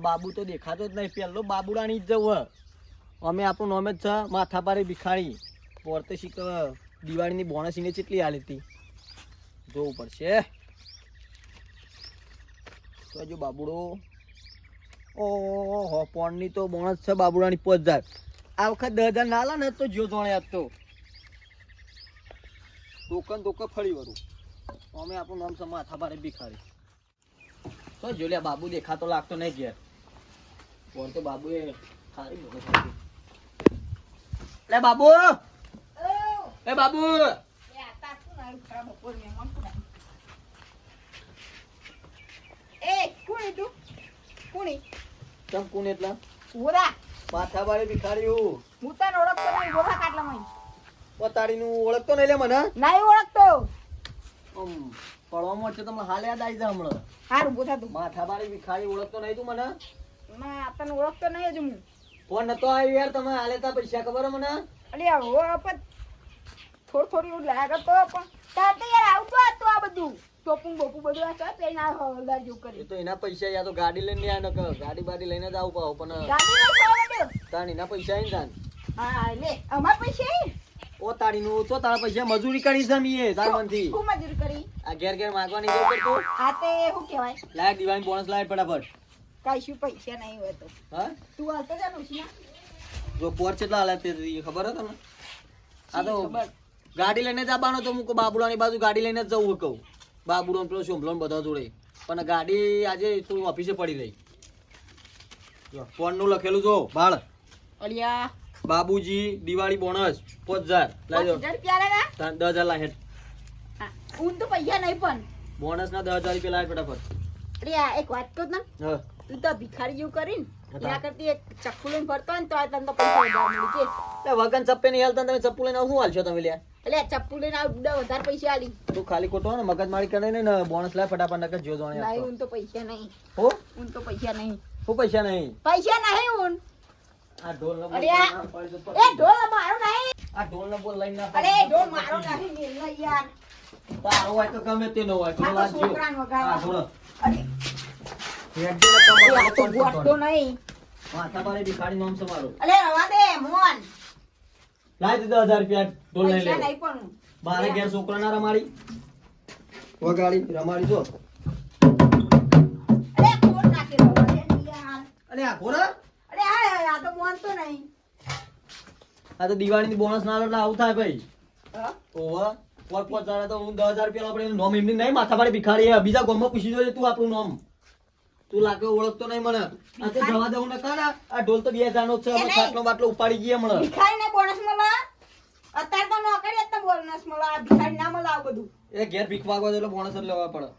બાબુ તો દેખાતો જ નહીં. પેલો બાબુડાની જ જવું અમે આપણું નામ જ છે માથા પારે ભિખારી. પોરતે શીખ દિવાળીની બોનસ એને કેટલી હાલી હતી જોવું પડશે. તો જો બાબુડો ઓહો પોણની તો બોનસ છે બાબુડાની 5000. આ વખત 10000 ના લા ને તો જો જોણે આજ તો ટોકન ફરી વળું. અમે આપણું નામ છે માથા પારે ભિખારી. તો જો લે બાબુ દેખાતો લાગતો નહીં ઘેર. બોલ તો બાબુ એ ખારી બોનસ આપી. લે બાબુ એ બાબુ તમ કોણ એટલા માથા પારે ભિખારી હું તને ઓળખતો નહીં. બોલા કાટલામાં પોતાડીનું ઓળખતો નહીં લે મને નહીં ઓળખતો. પડવામાં છે તમને હાલ યાદ આવી જાય હમણાં. હારું બોથા તું માથા પારે ભિખારી ઓળખતો નહીં તું મને? ના તને ઓળખતો નહીં હજુ હું. ફોન નતો આવ્યો યાર તમે હાલે તા પૈસા ખબર મને? અરે હવે થોડી એવું લાગે તો પણ તાતે યાર આવતો હતો આ બધું ટોપું બોપું બધું આ છે પેના હવલદાર જેવું કરી. તો એના પૈસા યા તો ગાડી લઈને આ ન ગાડી બાડી લઈને જ આવું પાવ પણ ગાડી લઈ ખાવા તાન એના પૈસા આઈ તાન. હા લે અમાર પૈસા ઓ તાડીનું તો તારા પૈસા મજૂરી કરી છે મીએ તાર મનથી. હું મજૂરી કરી? આ ઘેર ઘેર માંગવાની જો કરતો. આ તે શું કહેવાય લાય દિવાળી બોનસ લાય ફટાફટ. કાઈ શું પૈસા નહીં હોય તો હા તું હાલતો જાનું છે જો પોર કેટલા હાલે તે ખબર હે તમને? આ તો ગાડી લઈને જ આવવાનો તો હું બાબુડાની બાજુ ગાડી લઈને જ જવું કહું. બાબુડો પેલો સોમલો બધા જોડે પણ ગાડી આજે તું ઓફિસે પડી રહી. ફોન નું લખેલું જો ભાળ અલિયા બાબુજી દિવાળી બોનસ 5000 લઈ જાઓ. 10000 લાય હેડ. ઉન તો પૈસા નહીં પણ બોનસ ના 10000 રૂપિયા લાય ફટાફટ. અરે એક વાત કહું ને હા તું તો ભિખારી જેવું કરીને ત્યાં કરતી એક ચપ્પુ લઈને ફરતો ને તો તને તો પૈસા વધારે મળી કે એટલે વગન ચપ્પે નહીં હાલતા તમે ચપ્પુ લઈને શું હાલશો તમે લ્યા? એટલે ચપ્પુ લઈને વધારે પૈસા આલી તું ખાલી ખોટો ને મગજ મારી કરે ને બોનસ લાય ફટાફટ નકર જો જોણે નહીં. ઉન તો પૈસા નહીં હો ઉન તો પૈસા નહીં. હું પૈસા નહીં ઉન આ ઢોલ ન બોલ એ ઢોલ મારો નહીં. આ ઢોલ ન બોલ લઈને ના અરે ઢોલ મારો નહીં મેલ યાર તારો હોય તો ગમે તે ન હોય તો વાંચજો. હા ઢોલ અરે હેડ દે તમારો તો ગોટતો નહીં. માથા પારે ભિખારી નામ છે મારું. અલે રવા દે મોન લાય દે 10000 રૂપિયા ઢોલ લઈ લે. પૈસા નહીં પણ બારે ઘેર છોકરા ના રમાડી વગાડી રમાડી જો. અરે ફોન નાખી રવા દે યાર. અરે આ ઘોરા અરે આ તો બોન તો નહીં. આ તો દિવાળીની બોનસ ના એટલે આવું થાય ભાઈ. ઓવા પોત જાણે તો હું 10000 રૂપિયા આપણે નોમ એમની નહીં માથા પાડે ભિખારી બીજા ગામમાં પૂછી જોજે તું આપણું નામ. તું લાગે ઓળખતો નહીં મને. આ તો જવા દઉં ન કર. આ ઢોલ તો 2000 નો છે અમે ખાટલો બાટલો ઉપાડી ગઈ હમણાં. ભિખારી ને બોનસ મળે અત્યારે તો નોકરી જ બોનસ મળે. આ ભિખારી ના મળે આ બધું. એ ઘેર ભીખ માંગવા એટલે બોનસ જ લેવા પડે.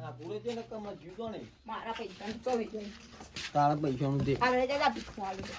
આ પૂરે જે નકમ જીવતો નહીં. મારા પૈસા તો વેચો તારા પૈસાનું દે. આ રેજા ભીખ માંગી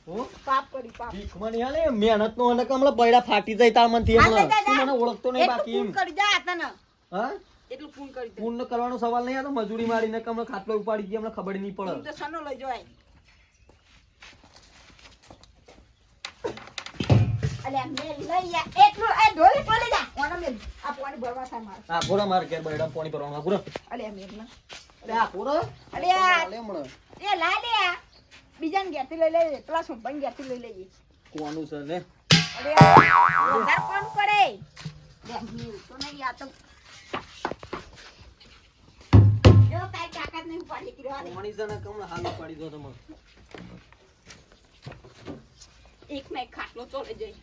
હો પાપ કરી પાપ. ભીખ મને હાલે મહેનત નો નકમ હમણાં બૈડા ફાટી જાય તાર મનથી હમણાં. તું મને ઓળખતો નહીં બાકી એમ કરી જા તને. હા એટલું ફોન કરી દે. ફોન ન કરવાનો સવાલ નહીં. આ તો મજૂરી મારીને કમ ખાટલો ઉપાડી ગઈ હમણાં ખબર નહીં પડે. તો સનો લઈ જોય અલે મે લઈ યા એટલું એ ઢોલે પડી જા. ઓને મે આ પાણી ભરવા થાય માર. હા ભોરા માર ઘેર બૈડા પાણી ભરવા ભોરા. અલે મે અલે આ ભોરો અલે આ લે મણ એ લા લે બીજાને ઘેરથી લઈ લે. પેલા સોંપણ ઘેરથી લઈ લેજે. કોનું છે ને અરે વધારે કોણ કરે લે મી તો નહીં આ તો જો તાઈ તાકાત નહીં પાડી કીવા દે. મણી જને કમ હાલ પાડી દો તમે. એક મે ખાટલો ચોલે જઈ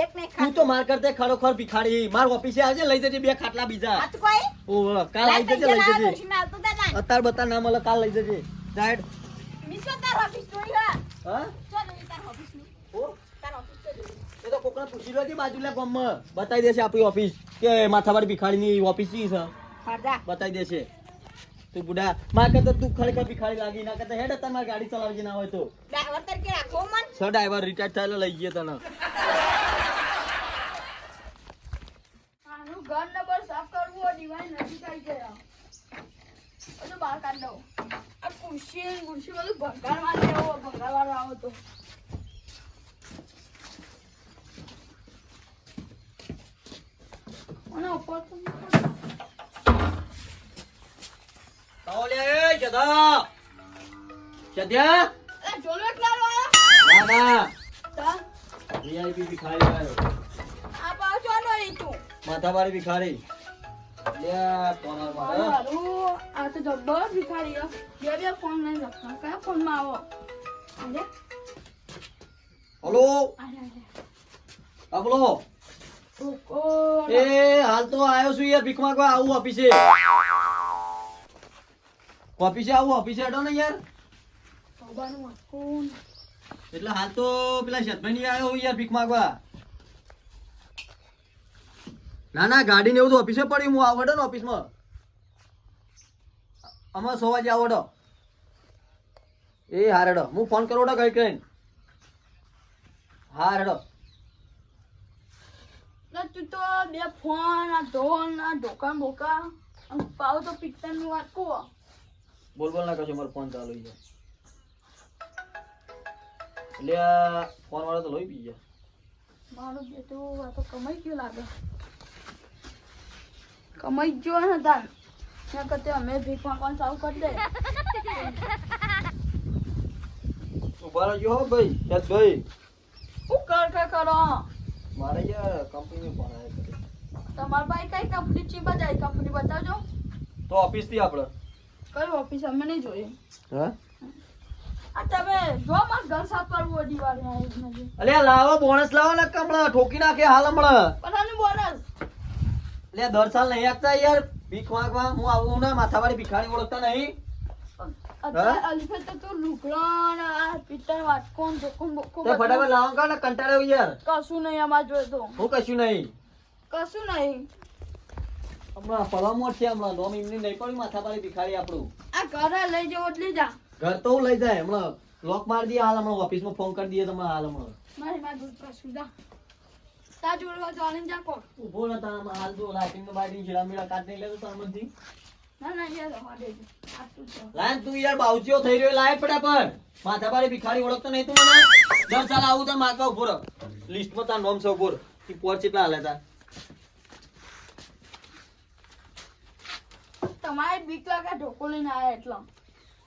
એક મે ખાટલો તું તો માર કરતે ખરોખર ભિખારી. માર ઓફિસે આવજે લઈ જજે બે ખાટલા બીજા. આ તો કોઈ ઓ કાલ આવી જજે લઈ જજે. અતાર બતા ના મળે કાલ લઈ જજે. સાઈડ મિસો તાર ઓફિસ જોઈ હા ચાલ તાર ઓફિસ ની ઓ તાર ઓફિસ જોઈ. એ તો કોકને પૂછી લોજી બાજુલા ગામમાં બતાઈ દેશે આપણી ઓફિસ કે માથાવાળી ભિખારીની ઓફિસ છે. હા બતાઈ દેશે. તું બુડા માર કરતે તું ખરેખર ભિખારી લાગી ના કરતે હેડ અતાર માર ગાડી ચલાવજે ના હોય તો. ડ્રાઈવર તરીકે રાખો મન. સર ડ્રાઈવર રિટાયર થયેલો લઈ ગયો તને. આનું ઘર નંબર સાફ કરવો દિવાળી નજીક આવી ગયા. બધું બહાર કાઢ દો. આ ખુરશી બધું ભંગારવાળો આવો તો મને ઉપર તો તાવલે એ જદા જદ્યા એ જોલો એકલા લો ના ના તા વીઆઈપી ભિખારી આવ્યો આ પાવ ચોનો ઈ તું માથાવાળી ભિખારી લે કોના મારે મારું આ તો જબ્બર ભિખારી બે ફોન નહીં રાખતા કયા ફોન માં આવો અરે હલો અરે આ બોલો ઓકો એ હાલ તો આવ્યો છું યાર ભીખ માંગવા આવું ઓફિસે હેડો ને યાર બાનું કોણ એટલે હાલ તો પેલા શતભાઈ ની આવ્યો યાર ભીખ માંગવા ના ના ગાડી ને એવું તો ઓફિસે પડ્યું હું આવડો ને ઓફિસમાં અમારે 100 વાગે આવડો એ હા રેડો હું ફોન કરોડો કઈ કઈ હા રેડો તું તો બે ફોન આ ઢોલ આ ઢોકા બોકા પાવ તો પિક્ચર નું વાત કો બોલ ના કશો મારો ફોન ચાલુ છે એટલે ફોન વાળો તો લોહી પી ગયા મારો બેટો આ તો કમાઈ ગયો લાગે કમાઈ ગયો ને તાન ના કરતે અમે ભીખમાં કોણ ચાલુ કરી દે ઉભા રહેજો હો ભાઈ શતભાઈ હું કરો મારે યાર કંપની ફોન આવ્યો તમાર ભાઈ કઈ કંપની ચી બજાય કંપની બતાવજો તો ઓફિસ થી આપણે કઈ ઓફિસ અમે નહીં જોઈએ હા આ તમે જો માર ઘર સાફ કરવું દિવાળી આવી નથી અલ્યા લાવો બોનસ લાવો ને કમળા ઠોકી નાખે હાલ હમણાં પરાનું બોનસ અલ્યા દર સાલ નહીં આપતા યાર ભીખ માંગવા હું આવું ને માથાવાળી ભિખારી ઓળખતા નહીં અત્યારે અલીફે તો તું લુગડો ને આ પિત્તળ વાટકોન જોકોન બોકો તે ફટાફટ લાવો કા ને કંટાળ્યો યાર કશું નહીં અમાર જોઈ તો હું કશું નહીં હમણાં પલામોટ છે હમણાં નોમ એમની નહીં પડી માથાવાળી ભિખારી આપણું આ ઘરે લઈ જવો એટલે જા ઘર તો હું લઈ જાય હમણાં લોક મારી દઈએ હાલ હમણાં ઓફિસમાં ફોન કરી દઈએ તમે હાલ હમણાં મારી દૂધ કશું જા તા જોડવા ચાલીને જા કો ઉભો નતા હાલ જો લાઇટિંગ નો બાઇટિંગ છેડા મેળા કાઢ નહીં લેતો તારમાંથી ના યાર હવા દેજો આટલું જ લાય તું યાર બાઉચીઓ થઈ રહ્યો લાય ફટાફટ માથાવાળી ભિખારી ઓળખતો નહીં તું મને દર સાલ આવું તો માકા ઉભો રહો લિસ્ટમાં તાર નામ છે ઉભો રહો તું પોર કેટલા હાલે તા તમારે બીક લાગે ઢોકો લઈને આયા એટલા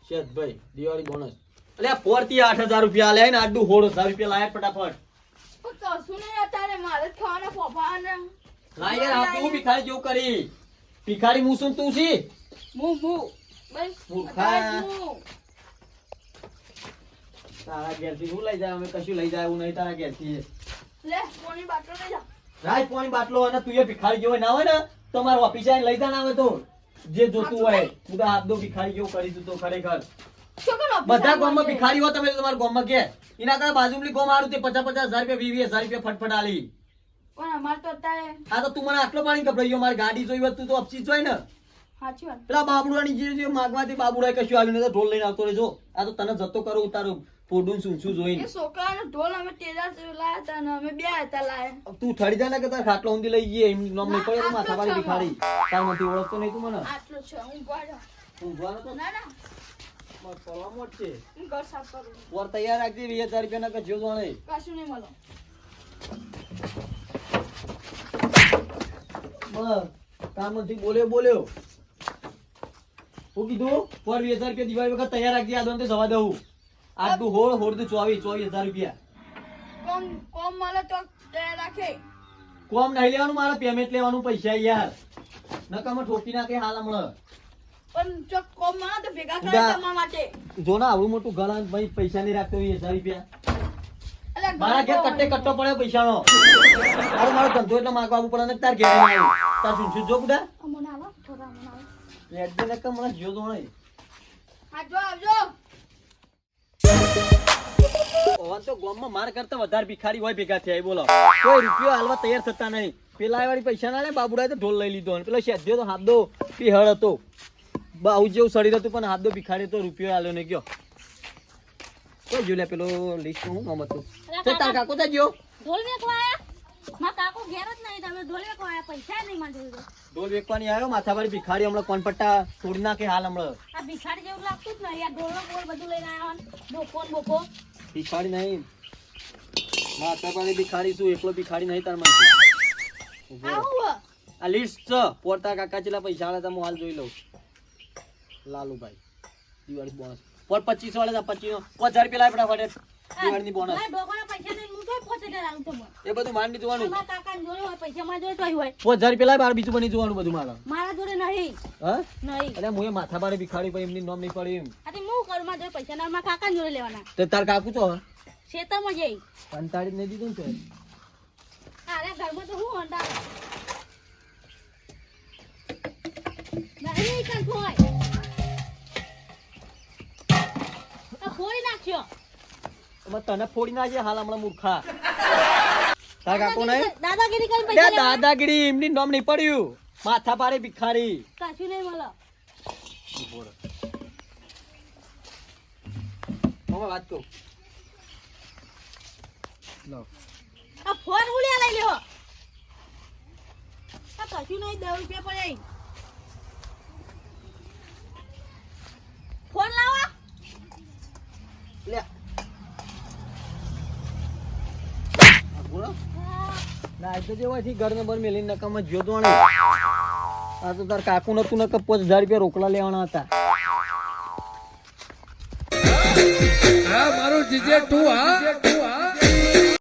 શેઠભાઈ દિવાળી બોનસ અલ્યા પોર થી 8000 રૂપિયા આલે ને આડું 16000 રૂપિયા લાય ફટાફટ પણ કશું નહીં અત્યારે મારે જ ખાવાના ફોફા ને લાય યાર આ તું ભિખારી જેવું કરી ભિખારી હું શું તું છી મુ બસ મૂર્ખા. તારા ઘેરથી શું લઈ જાય અમે કશું લઈ જાય એવું નહીં તારા ઘેરથી લે કોની બાટલો લઈ જા રાજ પાણી બાટલો અને તું એ ભિખારી જેવો ના હોય ને તો મારો ઓફિસે આવીને લઈ જા ના હોય તો જે જોતું હોય હું તો હાથ દો ભિખારી જેવું કરી તું તો ખરેખર બધા ગામમાં ભિખારી હો તમે તો તમારા ગામમાં કે એના કરતા બાજુમાં ગામ હારું તે 50,000 રૂપિયા 20,000 રૂપિયા ફટફટ આલી પણ અમાર તો અત્યારે આ તો તું મને આટલો પાણી કપડાયો મારી ગાડી જોઈ હોત તું તો અપચી જોઈ ને સાચી વાત પેલા બાબુડાની જે માગવાથી બાબુડાએ કશું આલ્યું નહીં તો ઢોલ લઈને આવતો રહેજો આ તો તને જતો કરો ઉતારું ફોડું શું જોઈને એ છોકરાનો ઢોલ અમે તેજા લાયા હતા ને અમે બે હતા લાયા તું ઠડી જાય ને કે તાર ખાટલો ઊંધી લઈ જઈએ એમ નામ નહીં પડે તો માથાવાળી ભિખારી તાર નથી ઓળખતો નહીં તું મને આટલું છે હું ગોડા ઊંઘવાનો તો ના મારો પલામોટ છે હું ઘર સાફ કરું ઓર તૈયાર રાખજે 20,000 રૂપિયા ના કજો જાણે કશું નહીં મળો બસ કામ નથી બોલ્યો હું કીધું પર 20,000 રૂપિયા દિવાળી વખત તૈયાર રાખજે આ દોન તો જવા દઉં આટલું હોળ તો 24,000 રૂપિયા કોમ મળે તો તૈયાર રાખે કોમ નહીં લેવાનું મારે પેમેન્ટ લેવાનું પૈસા યાર નકામાં ઠોકી નાખે હાલ હમણાં પણ જો કોમ મળે તો ભેગા કરે તમારા માટે જો ને આવડું મોટું ઘર ભાઈ પૈસા નહીં રાખતો 20,000 રૂપિયા એટલે મારા ઘેર કટ્ટો પડે પૈસાનો અરે મારો ધંધો એટલે માગવા આવવું પડે ને તાર ઘેર આવ્યું તાર શું જો બધા અમને આવો થોડા અમને આવો એટલે નકમ મને જો તો નહીં હા જો આવજો ઓન તો ગામમાં માર કરતા વધારે ભિખારી હોય ભેગા થયા બોલો કોઈ રૂપિયો હાલવા તૈયાર થતા નહીં પેલા વાળી પૈસા ના લે બાબુડાએ તો ઢોલ લઈ લીધો અને પેલો શેઠિયો તો હાથ દો પીહળ હતો બાઉ જેવું શરીર હતું પણ હાથ દો ભિખારી તો રૂપિયો આલ્યો ને ગયો કોઈ જો લે પેલો લિસ્ટ હું નામ હતું તે તાર કાકો તા ગયો ઢોલ વેચવાયા માં કાકો ઘેર જ નહીં તમે ઢોલ વેચવાયા પૈસા નહીં માં જોયું ઢોલ વેચવાની આવ્યો માથાવાળી ભિખારી હમણાં કોનપટ્ટા તોડી નાખે હાલ હમણાં આ ભિખારી જેવું લાગતું જ નહીં યાર ઢોલનો બોલ બધું લઈને આવ્યા બોકો ને બોકો ભિખારી નહીં માથાવાળી ભિખારી શું એકલો ભિખારી નહીં તાર માનથી આવું આ લિસ્ટ છે પોતા કાકા ચેલા પૈસા આલે તો હું હાલ જોઈ લઉં લાલુભાઈ દિવાળી બોનસ પર 25 વાળા 25 નો 5000 રૂપિયા લાય ફટાફટ દિવાળીની બોનસ મારા ડોકાના પૈસા નહીં હું તો 5000 આલું તમને એ બધું માંડી જોવાનું મારા કાકાને જોડે હોય પૈસા માં જોડે તોય હોય 5000 રૂપિયા લાય બાર બીજું બની જોવાનું બધું મારા જોડે નહીં હા નહીં અરે હું એ માથા બારે ભિખારી પર એમની નામ નહીં પડી એમ આ હું કરું મારા જોડે પૈસા ના મારા કાકાને જોડે લેવાના તો તાર કાકુ તો ખેતરમાં જઈ કંટાળી નહીં દીધું ને અરે ઘરમાં તો હું અંડા નહીં કાન હોય આ ફોડી નાખ્યો તને ફોડી નાખે હાલ હમણાં મૂર્ખા તાર કાકો નહીં દાદાગીરી કરી પૈસા લેવાના? દાદાગીરી એમની નામ નહીં પડ્યું માથા પાડે ભિખારી કશું નહીં મળે વાત કહું આ ફોન ઉલિયા લઈ લેવો આ કશું નહીં 10 રૂપિયા પડે ફોન લાવો લે ના તો જેવાથી ઘર નંબર મેલીને નકામાં જોતો આ તો તાર કાકુ નતું નક 5000 રૂપિયા રોકડા લેવાના હતા હા મારું જીજે તું હા